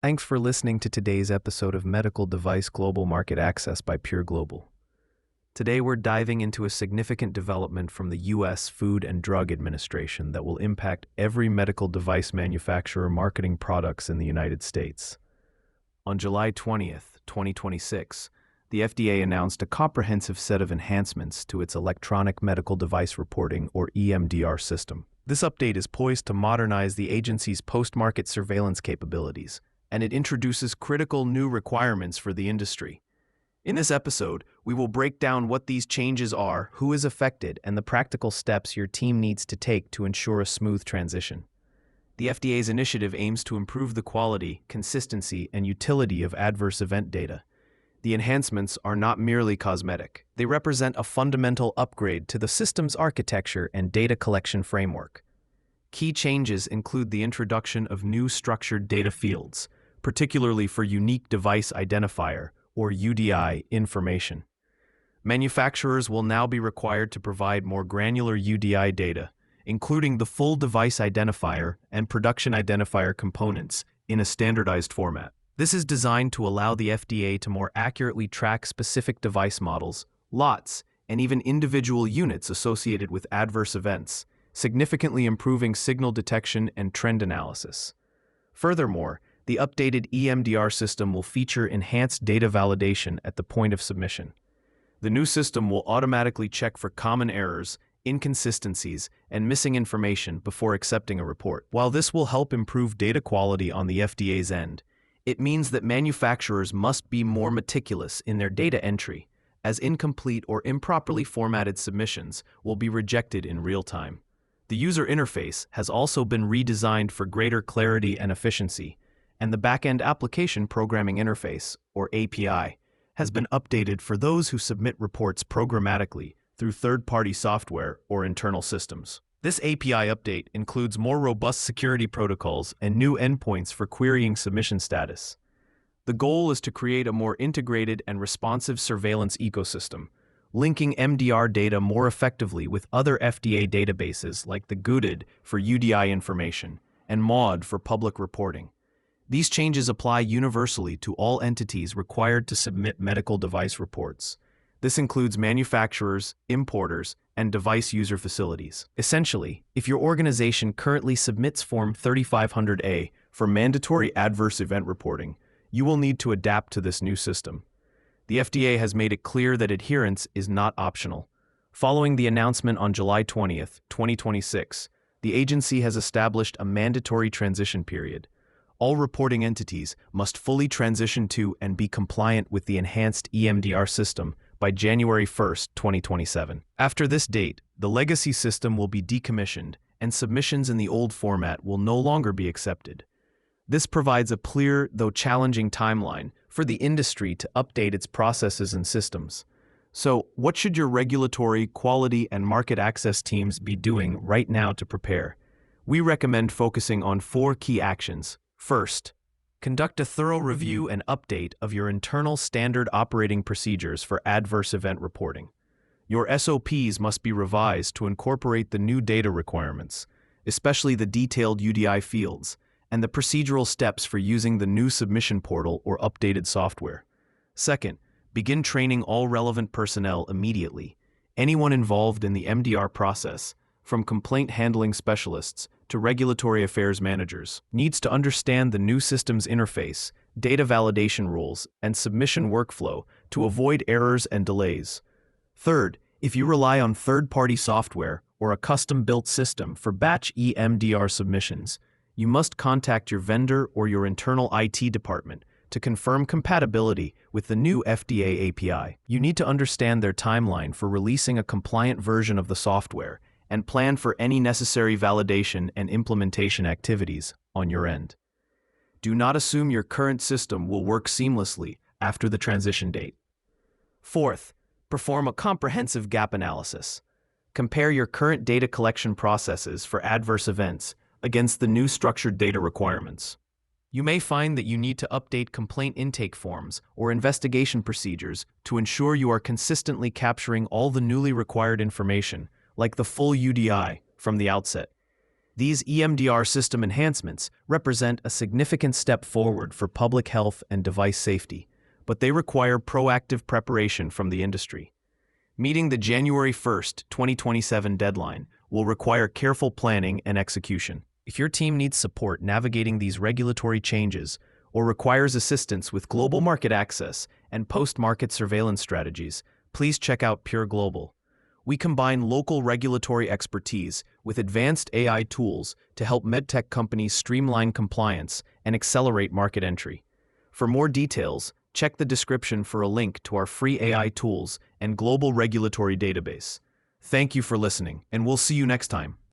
Thanks for listening to today's episode of Medical Device Global Market Access by Pure Global. Today we're diving into a significant development from the US Food and Drug Administration that will impact every medical device manufacturer marketing products in the United States. On July 20th, 2026, the FDA announced a comprehensive set of enhancements to its electronic medical device reporting, or eMDR system. This update is poised to modernize the agency's post-market surveillance capabilities, and it introduces critical new requirements for the industry. In this episode, we will break down what these changes are, who is affected, and the practical steps your team needs to take to ensure a smooth transition. The FDA's initiative aims to improve the quality, consistency, and utility of adverse event data. The enhancements are not merely cosmetic. They represent a fundamental upgrade to the system's architecture and data collection framework. Key changes include the introduction of new structured data fields, particularly for unique device identifier, or UDI, information. Manufacturers will now be required to provide more granular UDI data, including the full device identifier and production identifier components, in a standardized format. This is designed to allow the FDA to more accurately track specific device models, lots, and even individual units associated with adverse events, significantly improving signal detection and trend analysis. Furthermore, the updated eMDR system will feature enhanced data validation at the point of submission. The new system will automatically check for common errors, inconsistencies, and missing information before accepting a report. While this will help improve data quality on the FDA's end, it means that manufacturers must be more meticulous in their data entry, as incomplete or improperly formatted submissions will be rejected in real time. The user interface has also been redesigned for greater clarity and efficiency, and the back-end application programming interface, or API, has been updated for those who submit reports programmatically through third-party software or internal systems. This API update includes more robust security protocols and new endpoints for querying submission status. The goal is to create a more integrated and responsive surveillance ecosystem, linking MDR data more effectively with other FDA databases like the GUDID for UDI information and MAUD for public reporting. These changes apply universally to all entities required to submit medical device reports. This includes manufacturers, importers, and device user facilities. Essentially, if your organization currently submits Form 3500A for mandatory adverse event reporting, you will need to adapt to this new system. The FDA has made it clear that adherence is not optional. Following the announcement on July 20th, 2026, the agency has established a mandatory transition period. All reporting entities must fully transition to and be compliant with the enhanced eMDR system by January 1st, 2027. After this date, the legacy system will be decommissioned, and submissions in the old format will no longer be accepted. This provides a clear, though challenging, timeline for the industry to update its processes and systems. So, what should your regulatory, quality, and market access teams be doing right now to prepare? We recommend focusing on 4 key actions. First, conduct a thorough review and update of your internal standard operating procedures for adverse event reporting. Your SOPs must be revised to incorporate the new data requirements, especially the detailed UDI fields, and the procedural steps for using the new submission portal or updated software. Second, begin training all relevant personnel immediately. Anyone involved in the MDR process, from complaint handling specialists to regulatory affairs managers, needs to understand the new system's interface, data validation rules, and submission workflow to avoid errors and delays. Third, if you rely on third-party software or a custom-built system for batch eMDR submissions, you must contact your vendor or your internal IT department to confirm compatibility with the new FDA API. You need to understand their timeline for releasing a compliant version of the software and plan for any necessary validation and implementation activities on your end. Do not assume your current system will work seamlessly after the transition date. Fourth, perform a comprehensive gap analysis. Compare your current data collection processes for adverse events against the new structured data requirements. You may find that you need to update complaint intake forms or investigation procedures to ensure you are consistently capturing all the newly required information, like the full UDI, from the outset. These eMDR system enhancements represent a significant step forward for public health and device safety, but they require proactive preparation from the industry. Meeting the January 1st, 2027 deadline will require careful planning and execution. If your team needs support navigating these regulatory changes or requires assistance with global market access and post-market surveillance strategies, please check out Pure Global. We combine local regulatory expertise with advanced AI tools to help medtech companies streamline compliance and accelerate market entry. For more details, check the description for a link to our free AI tools and global regulatory database. Thank you for listening, and we'll see you next time.